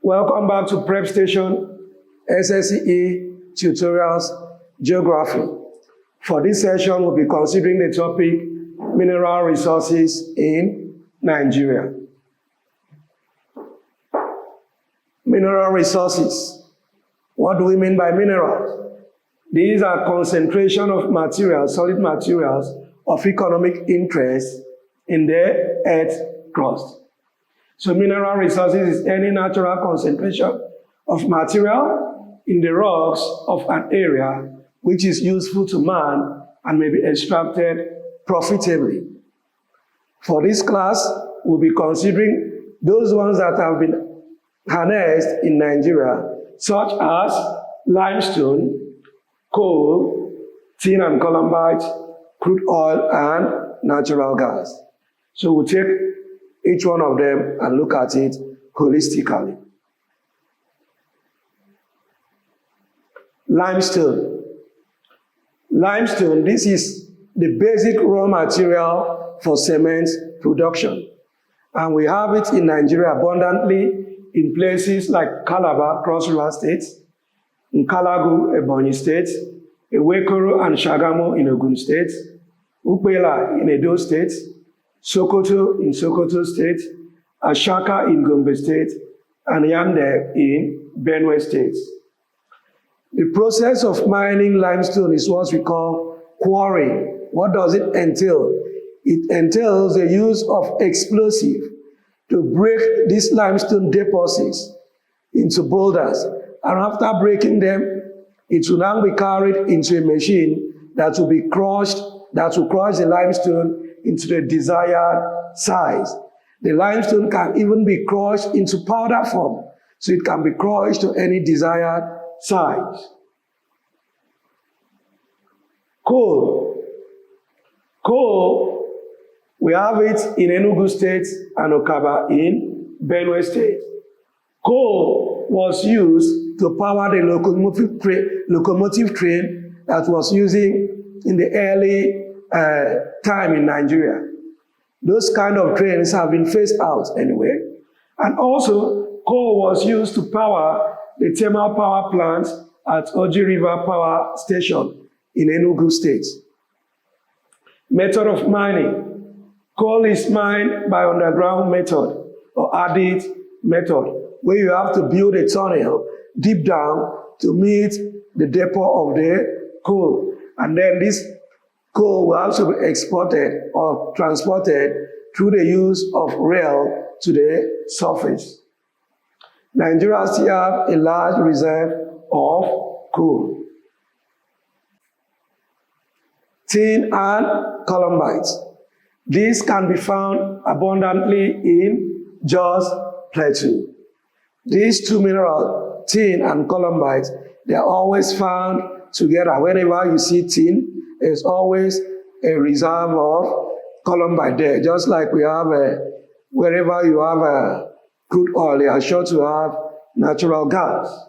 Welcome back to PrepStation SSCE Tutorials Geography. For this session, we'll be considering the topic mineral resources in Nigeria. Mineral resources. What do we mean by minerals? These are concentration of materials, solid materials of economic interest in the earth crust. So mineral resources is any natural concentration of material in the rocks of an area which is useful to man and may be extracted profitably. For this class, we'll be considering those ones that have been harnessed in Nigeria, such as limestone, coal, tin and columbite, crude oil, and natural gas. So we'll take each one of them and look at it holistically. Limestone. Limestone, this is the basic raw material for cement production. And we have it in Nigeria abundantly in places like Calabar, Cross River State, in Kalagu, Ebonyi State, Ewekoro and Shagamu in Ogun State, Upela in Edo State, Sokoto in Sokoto State, Ashaka in Gombe State, and Yande in Benue State. The process of mining limestone is what we call quarrying. What does it entail? It entails the use of explosive to break these limestone deposits into boulders. And after breaking them, it will now be carried into a machine that will be crushed, that will crush the limestone into the desired size. The limestone can even be crushed into powder form, so it can be crushed to any desired size. Coal. Coal, we have it in Enugu State and Okaba in Benue State. Coal was used to power the locomotive train that was using in the early time in Nigeria. Those kind of trains have been phased out anyway. And also, coal was used to power the thermal power plant at Oji River Power Station in Enugu State. Method of mining. Coal is mined by underground method or added method, where you have to build a tunnel deep down to meet the depot of the coal. And then this coal will also be exported or transported through the use of rail to the surface. Nigeria still have a large reserve of coal. Tin and columbite. These can be found abundantly in Jos Plateau. These two minerals, tin and columbite, they are always found together. Whenever you see tin, there's always a reserve of columbite there. Just like we have wherever you have a crude oil, you are sure to have natural gas.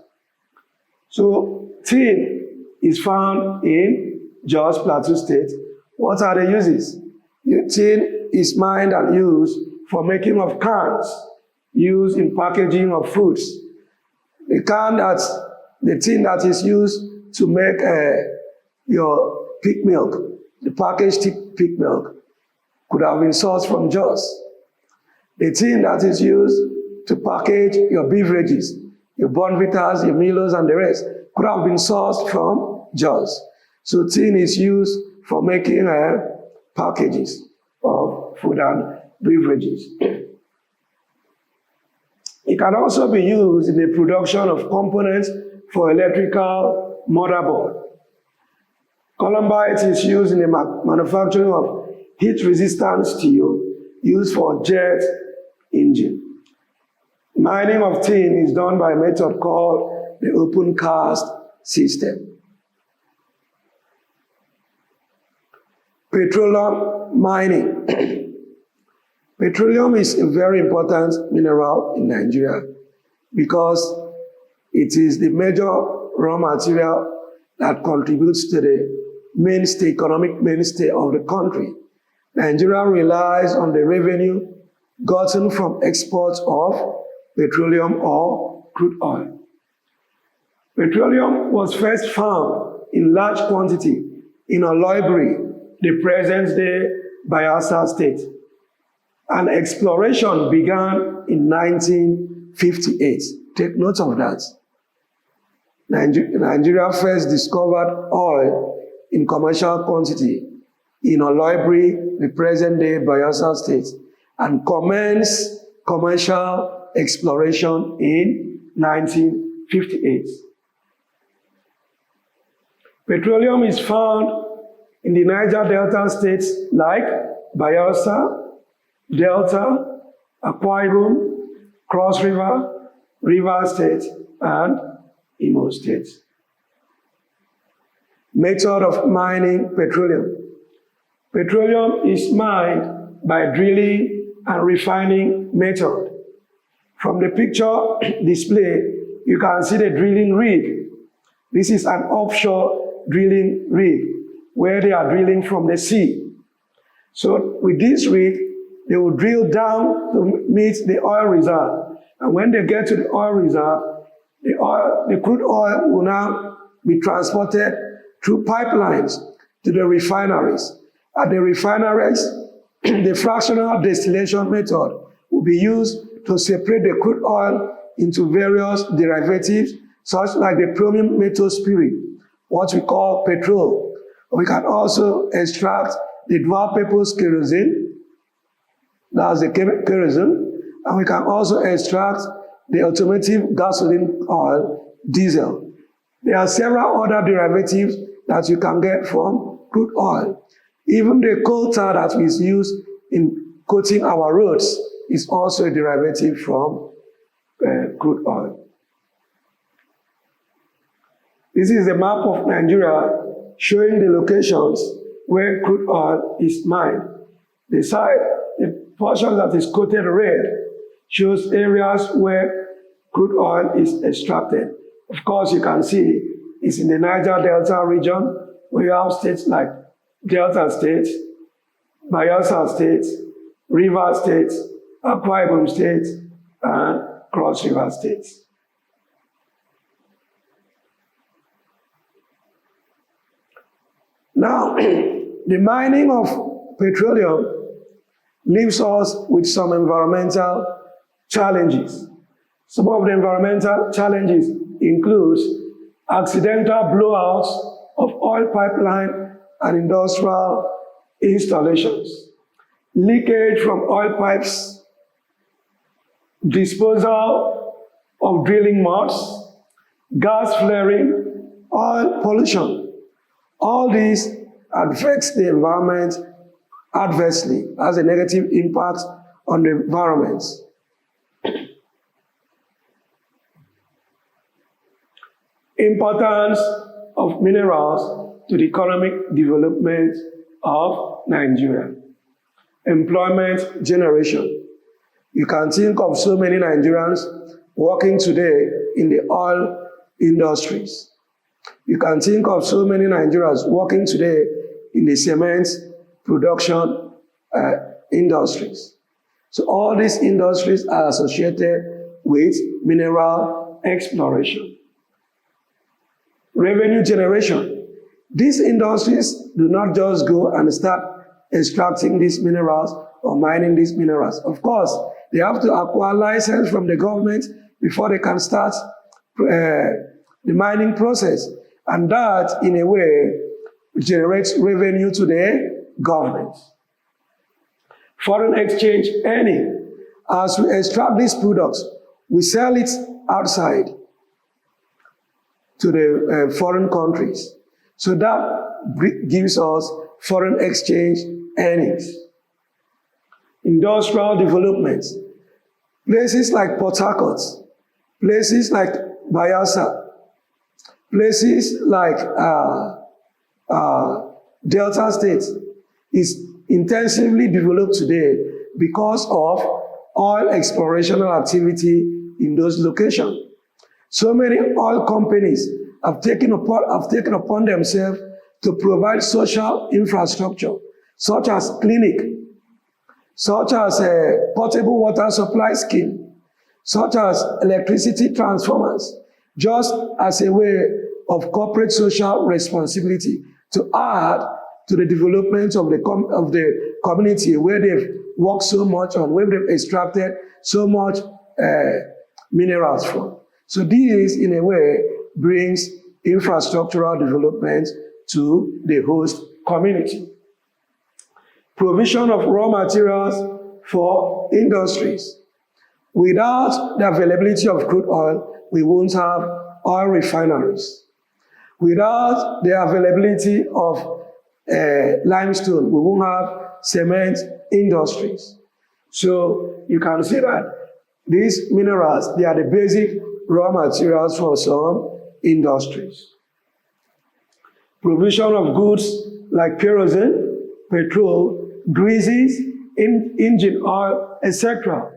So tin is found in Jos Plateau State. What are the uses? Tin is mined and used for making of cans, used in packaging of foods. The tin that is used to make your pig milk, the packaged pig milk, could have been sourced from Jos. The tin that is used to package your beverages, your Bonvitas, your Milos, and the rest, could have been sourced from Jos. So tin is used for making packages of food and beverages. It can also be used in the production of components for electrical motherboard. Columbite is used in the manufacturing of heat-resistant steel used for jet engine. Mining of tin is done by a method called the open cast system. Petroleum mining. Petroleum is a very important mineral in Nigeria because it is the major raw material that contributes to the economic mainstay of the country. Nigeria relies on the revenue gotten from exports of petroleum or crude oil. Petroleum was first found in large quantity in Oloibiri, the present-day Bayelsa State. And exploration began in 1958. Take note of that. Nigeria first discovered oil in commercial quantity in Oloibiri, the present-day Bayelsa State, and commenced commercial exploration in 1958. Petroleum is found in the Niger Delta states like Bayelsa, Delta, Akwa Ibom, Cross River, Rivers State, and Imo State. Method of mining petroleum. Petroleum is mined by drilling and refining method. From the picture displayed, you can see the drilling rig. This is an offshore drilling rig where they are drilling from the sea. So with this rig, they will drill down to meet the oil reserve. And when they get to the oil reserve, the crude oil will now be transported through pipelines to the refineries. At the refineries, the fractional distillation method will be used to separate the crude oil into various derivatives, such like the chromium metal spirit, what we call petrol. We can also extract the dual-purpose kerosene, that's the kerosene, and we can also extract the automotive gasoline oil, diesel. There are several other derivatives that you can get from crude oil. Even the coal tar that is used in coating our roads is also a derivative from crude oil. This is a map of Nigeria showing the locations where crude oil is mined. The portion that is coated red shows areas where crude oil is extracted. Of course, you can see it's in the Niger Delta region, where you have states like Delta State, Bayelsa State, River State, Akwa Ibom State, and Cross River State. Now, the mining of petroleum leaves us with some environmental challenges. Some of the environmental challenges include accidental blowouts of oil pipeline and industrial installations, leakage from oil pipes, disposal of drilling muds, gas flaring, oil pollution. All this affects the environment adversely, has a negative impact on the environment. Importance of minerals to the economic development of Nigeria. Employment generation. You can think of so many Nigerians working today in the oil industries. You can think of so many Nigerians working today in the cement production industries. So all these industries are associated with mineral exploration. Revenue generation. These industries do not just go and start extracting these minerals or mining these minerals. Of course, they have to acquire license from the government before they can start the mining process. And that, in a way, generates revenue to the government. Foreign exchange earning. As we extract these products, we sell it outside to the foreign countries. So that gives us foreign exchange earnings. Industrial development. Places like Port Harcourt, places like Bayelsa, places like Delta State is intensively developed today because of oil explorational activity in those locations. So many oil companies have taken upon themselves to provide social infrastructure, such as clinic, such as a portable water supply scheme, such as electricity transformers, just as a way of corporate social responsibility to add to the development of the community where they've worked so much on, where they've extracted so much minerals from. So this, in a way, brings infrastructural development to the host community. Provision of raw materials for industries. Without the availability of crude oil, we won't have oil refineries. Without the availability of limestone, we won't have cement industries. So you can see that these minerals, they are the basic raw materials for some industries. Provision of goods like kerosene, petrol, greases, engine oil, etc.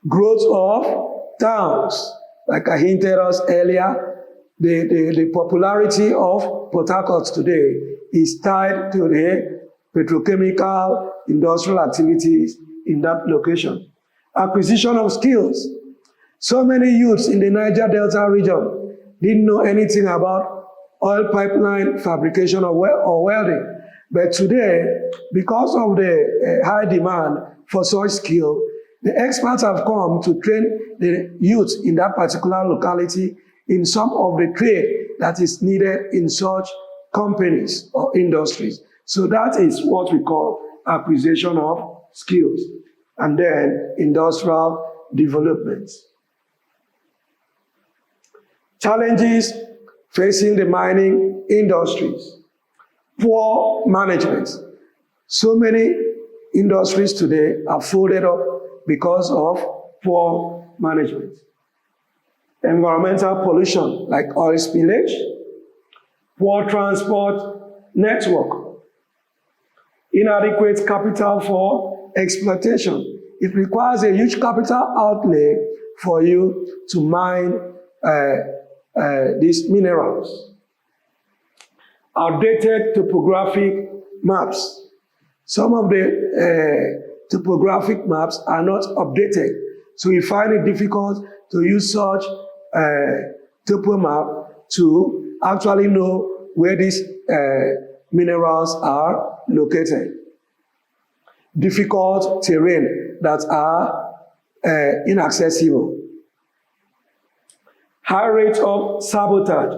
Growth of towns, like I hinted us earlier, the popularity of Port Harcourt today is tied to the petrochemical industrial activities in that location. Acquisition of skills. So many youths in the Niger Delta region didn't know anything about oil pipeline fabrication or welding. But today, because of the high demand for such skill, the experts have come to train the youth in that particular locality in some of the trade that is needed in such companies or industries. So that is what we call acquisition of skills. And then industrial development. Challenges facing the mining industries. Poor management. So many industries today are folded up because of poor management. Environmental pollution, like oil spillage. Poor transport network. Inadequate capital for exploitation. It requires a huge capital outlay for you to mine these minerals. Outdated topographic maps. Some of the topographic maps are not updated, so we find it difficult to use such topo map to actually know where these minerals are located. Difficult terrain that are inaccessible. High rate of sabotage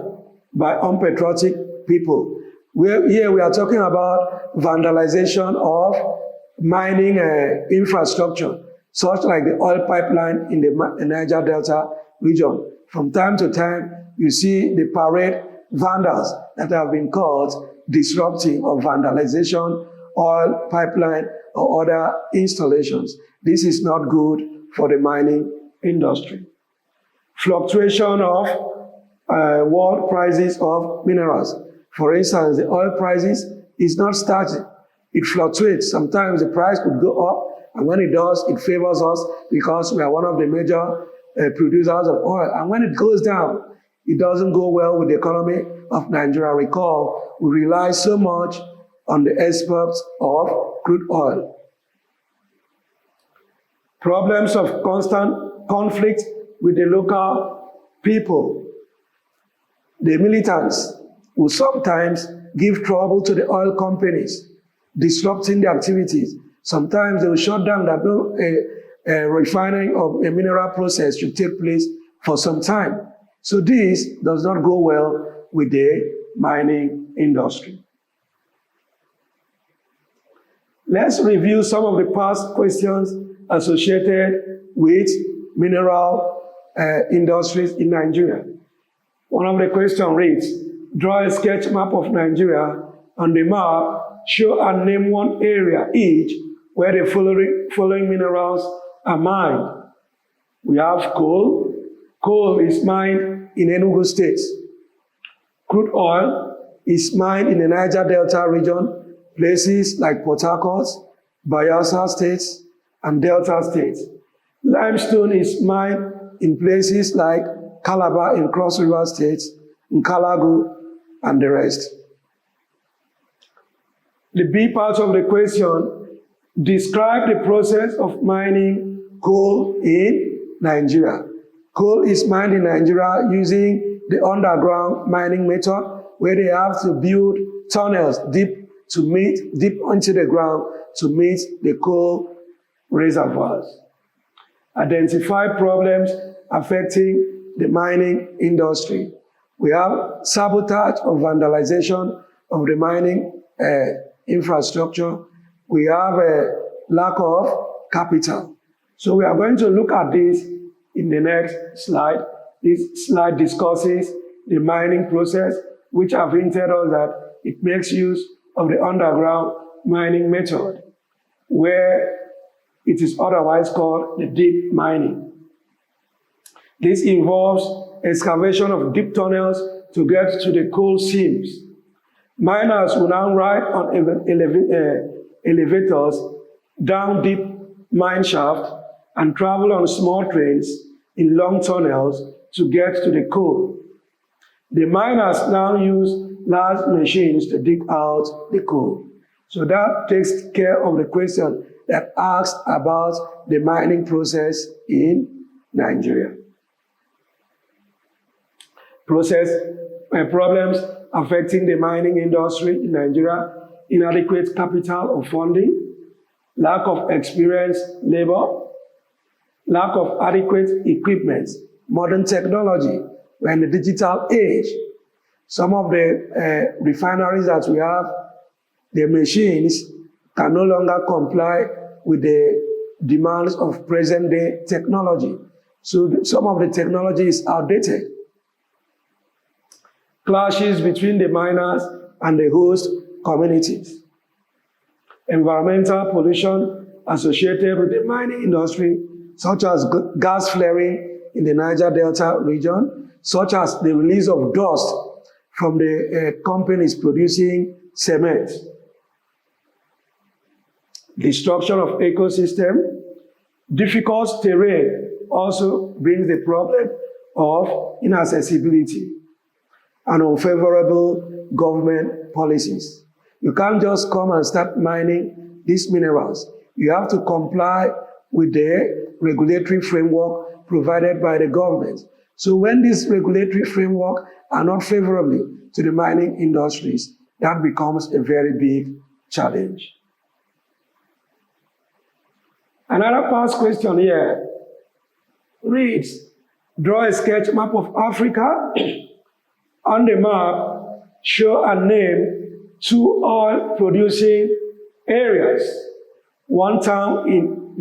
by unpatriotic people. Here we are talking about vandalization of mining infrastructure, such like the oil pipeline in the Niger Delta region. From time to time, you see the parade vandals that have been caught disrupting or vandalization oil pipeline or other installations. This is not good for the mining industry. Fluctuation of world prices of minerals. For instance, the oil prices is not static. It fluctuates. Sometimes the price could go up, and when it does, it favors us because we are one of the major producers of oil. And when it goes down, it doesn't go well with the economy of Nigeria. Recall, we rely so much on the exports of crude oil. Problems of constant conflict with the local people. The militants will sometimes give trouble to the oil companies, disrupting the activities. Sometimes they will shut down that no refining of a mineral process should take place for some time. So this does not go well with the mining industry. Let's review some of the past questions associated with mineral industries in Nigeria. One of the questions reads, draw a sketch map of Nigeria. On the map, show and name one area each where the following minerals are mined. We have coal. Coal is mined in Enugu State. Crude oil is mined in the Niger Delta region, places like Port Harcourt, Bayelsa states, and Delta states. Limestone is mined in places like Calabar in Cross River states, Nkalagu, and the rest. The B part of the question, describe the process of mining coal in Nigeria. Coal is mined in Nigeria using the underground mining method, where they have to build tunnels deep into the ground to meet the coal reservoirs. Identify problems affecting the mining industry. We have sabotage or vandalization of the mining infrastructure. We have a lack of capital. So we are going to look at this in the next slide. This slide discusses the mining process, which have hinted us that it makes use of the underground mining method, where it is otherwise called the deep mining. This involves excavation of deep tunnels to get to the coal seams. Miners will now ride on elevators down deep mine shaft and travel on small trains in long tunnels to get to the coal. The miners now use large machines to dig out the coal. So that takes care of the question that asks about the mining process in Nigeria. Problems affecting the mining industry in Nigeria: inadequate capital or funding, lack of experienced labor, lack of adequate equipment, modern technology. We're in the digital age. Some of the refineries that we have, the machines can no longer comply with the demands of present-day technology. So some of the technology is outdated. Clashes between the miners and the host communities. Environmental pollution associated with the mining industry, such as gas flaring in the Niger Delta region, such as the release of dust from the companies producing cement. Destruction of ecosystem. Difficult terrain also brings the problem of inaccessibility and unfavorable government policies. You can't just come and start mining these minerals. You have to comply with the regulatory framework provided by the government. So when these regulatory framework are not favorably to the mining industries, that becomes a very big challenge. Another past question here reads, draw a sketch map of Africa. On the map, show and name 2 oil-producing areas, 1 town in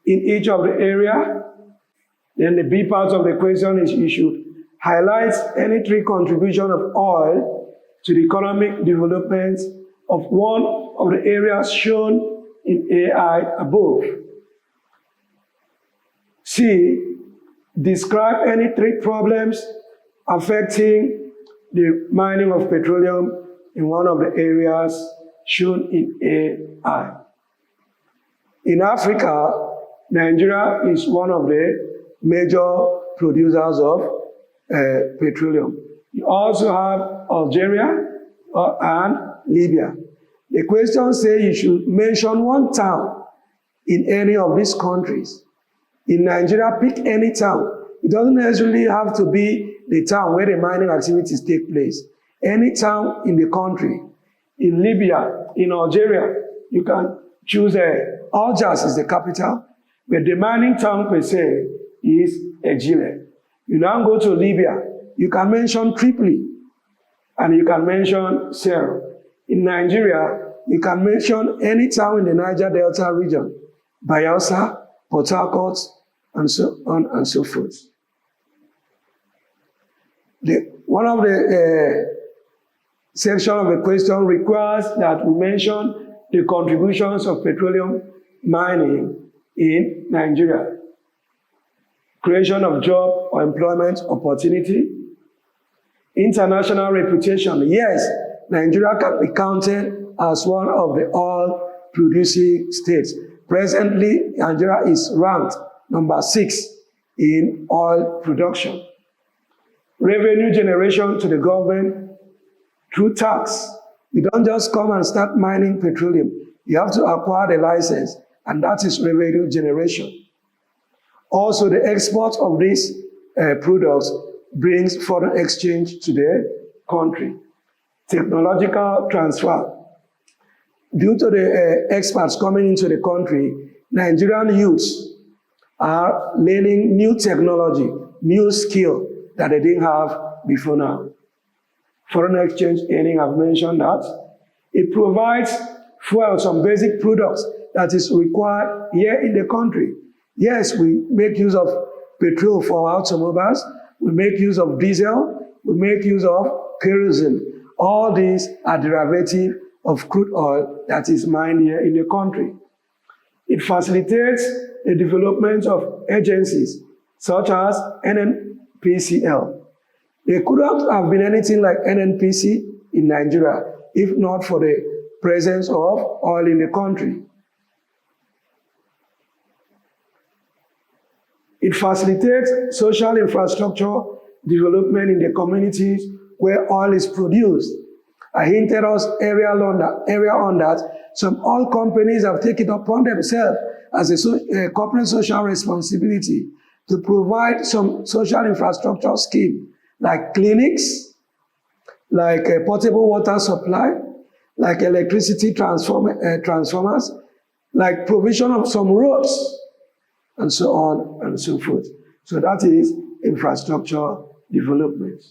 each of the area. Then the B part of the question is you should highlight any 3 contributions of oil to the economic development of one of the areas shown in AI above. C, describe any 3 problems affecting the mining of petroleum in one of the areas shown in AI. In Africa, Nigeria is one of the major producers of petroleum. You also have Algeria and Libya. The question says you should mention 1 town in any of these countries. In Nigeria, pick any town. It doesn't necessarily have to be the town where the mining activities take place. Any town in the country. In Libya, in Algeria, you can choose Algiers is the capital, but the mining town per se is Egile. You now go to Libya, you can mention Tripoli, and you can mention Sero. In Nigeria, you can mention any town in the Niger Delta region, Bayelsa, Port Harcourt, and so on and so forth. One of the section of the question requires that we mention the contributions of petroleum mining in Nigeria. Creation of job or employment opportunity. International reputation. Yes, Nigeria can be counted as one of the oil-producing states. Presently, Nigeria is ranked number 6 in oil production. Revenue generation to the government through tax. You don't just come and start mining petroleum. You have to acquire the license, and that is revenue generation. Also, the export of these products brings foreign exchange to the country. Technological transfer. Due to the experts coming into the country, Nigerian youths are learning new technology, new skill that they didn't have before now. Foreign exchange earning, I've mentioned that. It provides fuel, some basic products that is required here in the country. Yes, we make use of petrol for automobiles, we make use of diesel, we make use of kerosene. All these are derivative of crude oil that is mined here in the country. It facilitates the development of agencies such as NNPCL. There couldn't have been anything like NNPC in Nigeria if not for the presence of oil in the country. It facilitates social infrastructure development in the communities where oil is produced. I hinted us earlier on that some oil companies have taken it upon themselves as a corporate social responsibility to provide some social infrastructure scheme like clinics, like a portable water supply, like electricity transformers, like provision of some roads, and so on and so forth. So that is infrastructure development.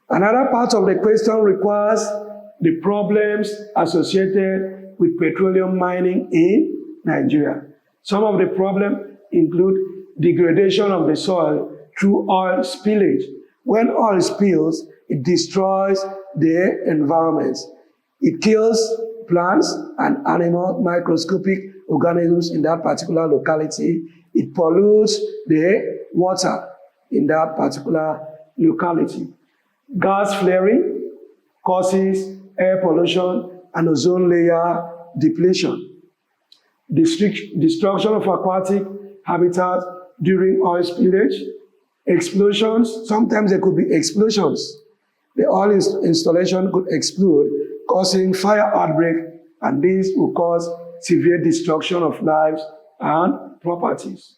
Another part of the question requires the problems associated with petroleum mining in Nigeria. Some of the problems include degradation of the soil through oil spillage. When oil spills, it destroys the environment. It kills plants and animal microscopic organisms in that particular locality. It pollutes the water in that particular locality. Gas flaring causes air pollution and ozone layer depletion. Destruction of aquatic habitat during oil spillage. Explosions, sometimes there could be explosions. The oil installation could explode, causing fire outbreak, and this will cause severe destruction of lives and properties.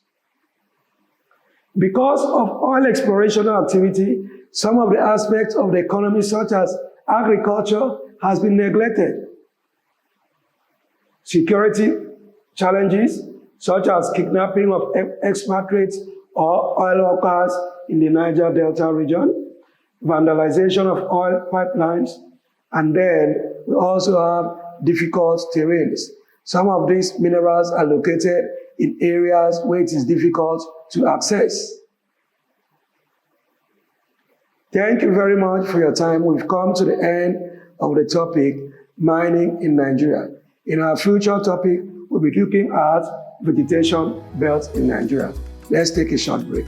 Because of oil exploration activity, some of the aspects of the economy, such as agriculture, has been neglected. Security challenges, such as kidnapping of expatriates or oil workers in the Niger Delta region, vandalization of oil pipelines, and then we also have difficult terrains. Some of these minerals are located in areas where it is difficult to access. Thank you very much for your time. We've come to the end of the topic, mining in Nigeria. In our future topic, we'll be looking at vegetation belts in Nigeria. Let's take a short break.